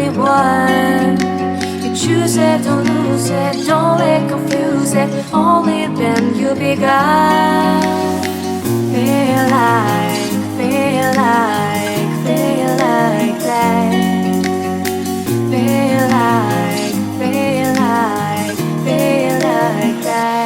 only one. You choose it, don't lose it, don't let confuse it. Only then you begun. Feel like, feel like, feel like that. Feel like, feel like, feel like that.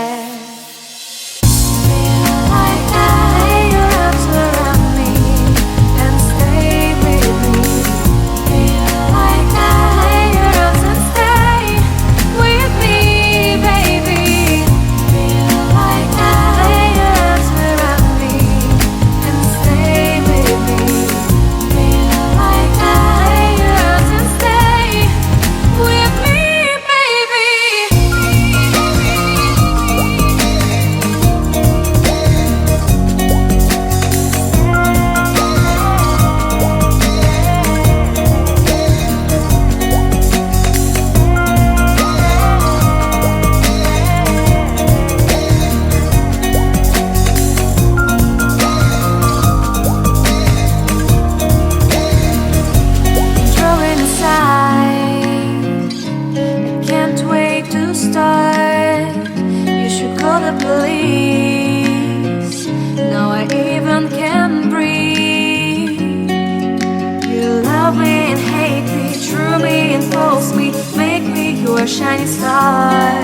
Shining star,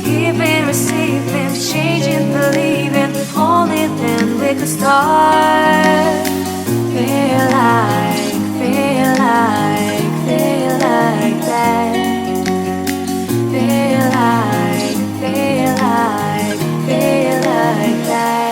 giving, receiving, changing, believing. Only then we could start. Feel like, feel like, feel like that. Feel like, feel like, feel like that.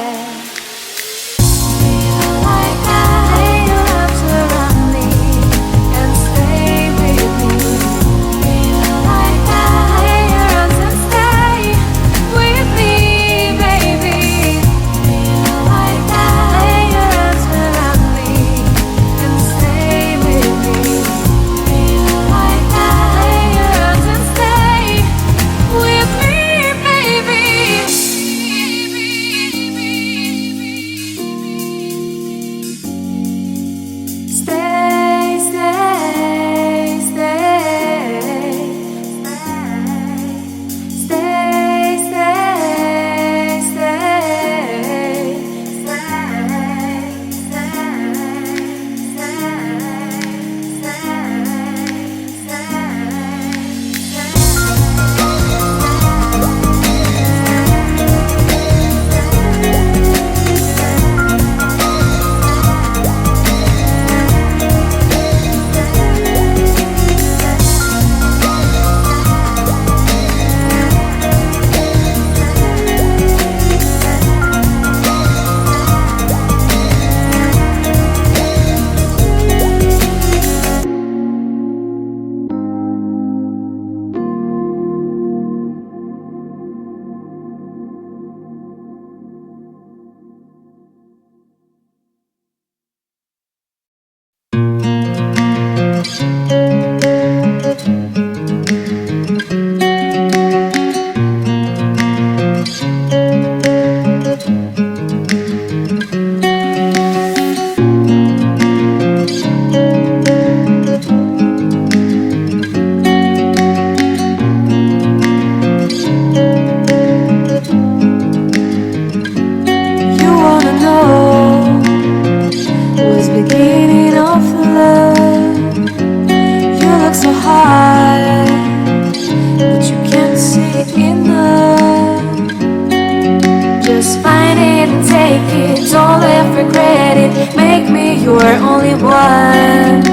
Don't ever regret it, make me your only one.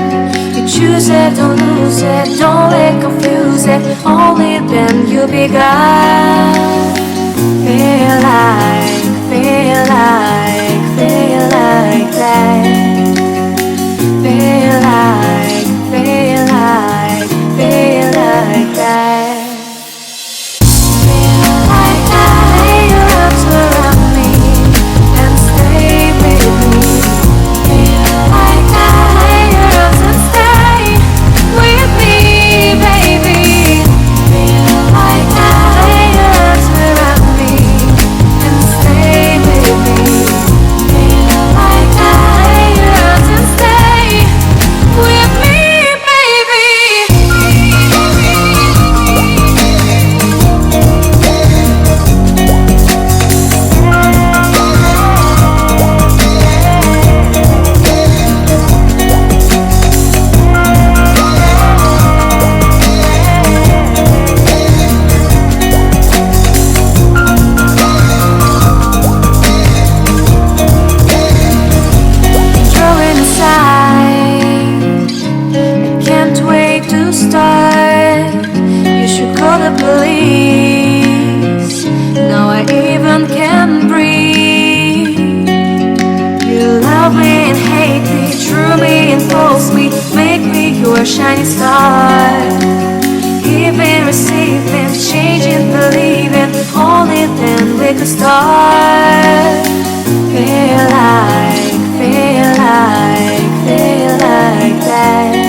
You choose it, don't lose it, don't let confuse it. Only then you begun. Feel like, feel like, feel like that. Feel like, feel like, feel like that. shining star. Giving, receiving, changing, believing. Only then we could start. Feel like that.